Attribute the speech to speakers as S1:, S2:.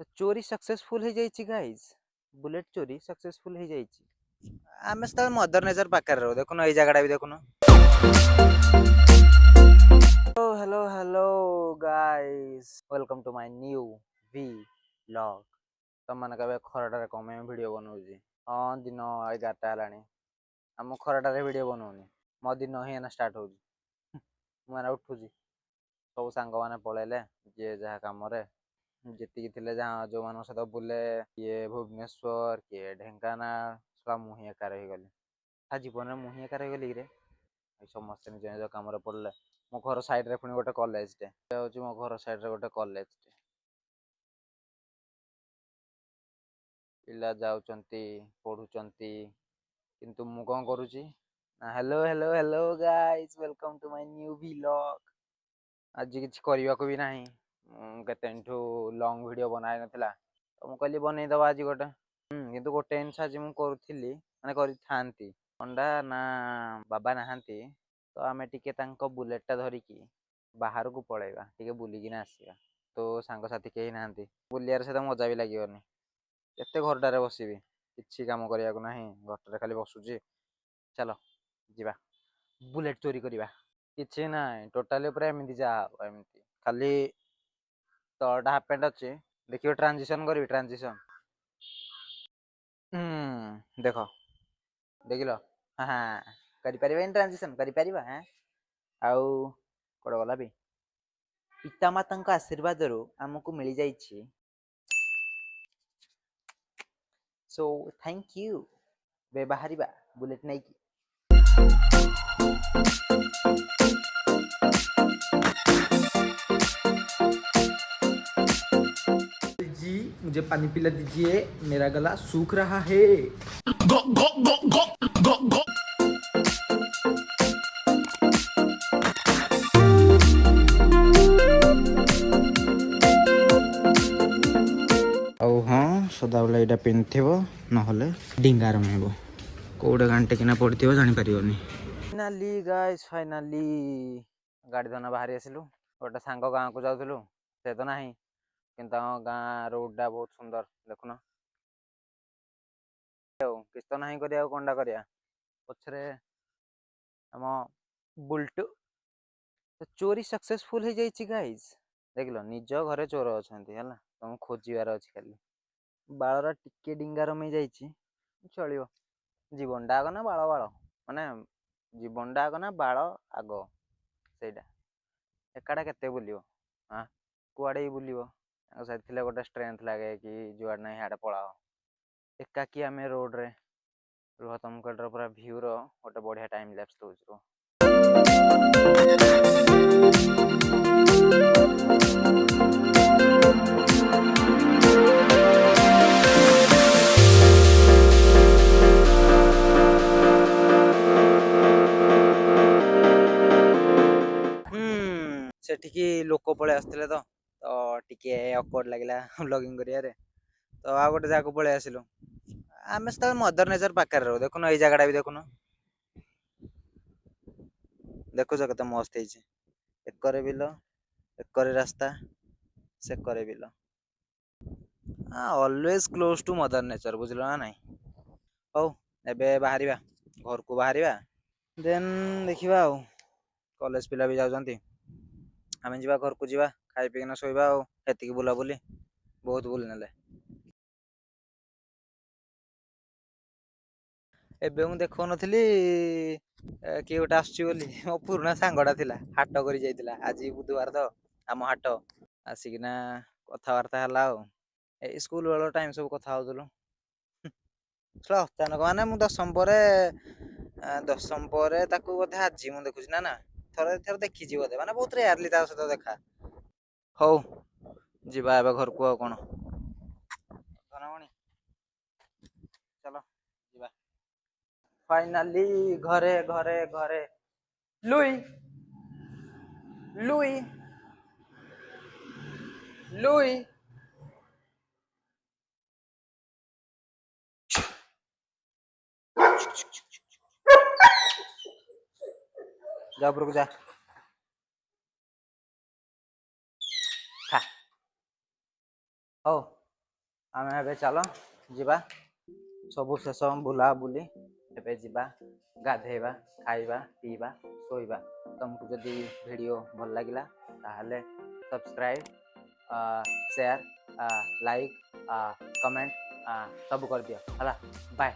S1: तो चोरी सक्सेसफुल हो जाइए गाइज। बुलेट चोरी सक्सेसफुल हो जाइए। आम से मदर नेचर पाखे रहो देखुन ये जगह भी देखुन। Hello hello guys, welcome to my new vlog. तुम मैंने कहे खराटारे कम वीडियो बनाऊँ। हाँ दिन 11टा है आम खराटारे वीडियो बनाऊनी मो दिन ही स्टार्ट हो मैंने उठुची सब सांग मैंने पलैले जी जहाँ कम जी थे जहाँ जो मान सहित बुले किए भुवनेश्वर किए ढेଙ୍କାନାଳ सब मुही एकार हो गली आ जीवन में मुही एकार हो गली रे समस्ते निज निज कम पड़े मो घर साइड पुणी गोटे कॉलेजटे हूँ मो घर साइड गोटे कॉलेजटे पिला जाउचंती पढ़ुचंती किंतु मु कौन करुची hello hello hello guys, welcome to my new vlog. आज किसी करने को भी नहीं केते लॉन्ग वीडियो बनाई नथिला तो मु कहली बनईदबा आज गोटे किंतु गोटे जिनस आज मुझे करी माने करी अंडा ना बाबा नहांती तो आमे टिके तांको बुलेटटा धरिकी बाहर को पलैबा टिके बुलिकिना आसीबा। तो सांग साथी केही नाहांती बुलियार से तो मजा भी लागिवनी केते घरटारे बसिबी किछि काम करिया को नाही घरटारे खाली बसुची। चलो जिबा बुलेट चोरी करिबा किछि नाही टोटाली पूरा एमिति जा एमिति खाली तळटा हाफ पैंट अच्छे देखियो ट्रांजिशन करी ट्रांजिशन देख देखिल हाँ हाँ करिपारिबानी ट्रांजिशन करिपारिबा हाँ आउ कोड गला बे पितामाताଙ୍କ आशीर्वादରୁ ଆମକୁ मिली जाइछि सो थैंक यू बे बाहरिबा बुलेट नहीं की
S2: जी मुझे पानी पिला दीजिए, मेरा गला सूख रहा है।
S1: ଆଉ ହଁ ସଦାବେଳେ ଏଇଟା ପିନ୍ଧିଥିବ ନହେଲେ ଡିଙ୍ଗା ରମେଇବ କୋଉଟେ ଗାଣ୍ଟେ କିନା ପଡ଼ିଥିବ ଜାଣିପାରିବନି। ଫାଇନାଲି ଗାଇସ୍ फाइनाली गाड़ी धना बाहरी आसिलୁ गोटे सांग गाँ को जाऊलु से तो नहीं किंतु गाँ रोडटा बहुत सुंदर देखुन किस तो नहीं करिया कंडा करिया पछरे आम बुलटू तो चोरी सक्सेसफुल हो जाइए गाइज। देखल निज घरे चोर अच्छा है तुम खोजार अच्छी खाली बालर टिके डिंगा रमी जाइए चलो जीवनटा आग ना बाल बाल माने जीवनटा आग ना बाल आग से एकाटा केते बुलियो हाँ कुआड़े ही बुलियो से गोटे स्ट्रेंथ लगे कि जुआड़ ना हाड़े पलाओ एकाकी आम रोड रे रुह तुमको पूरा भ्यू रो गोटे बढ़िया टाइम लैप्स दौर सेठिकी लोक पलि आसते तो टिके अकवर्ड लगे ब्लॉगिंग करिया तो आ गोटे जगह पलि आसिलु आम से मदर नेचर पाखे रहो देखुन ये जगह भी देखुन देखुच के मस्त है बिल एकर रास्ता सेकर will always close to mother nature बुझल ना नहीं। हौ एबे बाहर घर को बाहर देन देखा कॉलेज पिला भी जाऊँगी आम जा घर को जा खाई पीना शोवा आती बुलाबुली बहुत बुल ने एबे मु देखो नथिली किए गोटे आसुची बोली मो पुराना सांगटा थिला हाट करी जाइतिला आज बुधवार तो आम हाट आसिकिना कथबार्ता है ए स्कूल वाला टाइम सब कथा होदलु अचानक माने मु दशम पर ताकू बोधे आज मु देखुची ना ना थरे थरे देखी बोधे माने बहुत रेयरली ता सहित देखा हौ जीवा एबे घर को कौन चलो जीवा फाइनाली घरे घरे घरे लुई लुई लुई जा ऊपर को जा खा हौ ଆମେ ଏବେ ଚାଲ ଯିବା ସବୁ ଶେଷ ବୁଲାବୁଲି ଏବେ ଯିବା ଗାଧେଇବା ଖାଇବା ପିଇବା ଶୋଇବା। ତମକୁ ଯଦି ଭିଡ଼ିଓ ଭଲ ଲାଗିଲା ତାହେଲେ ସବସ୍କ୍ରାଇବ୍ ସେୟାର ଲାଇକ୍ କମେଣ୍ଟ ସବୁ କରିଦିଅ ହେଲା। ବାଏ।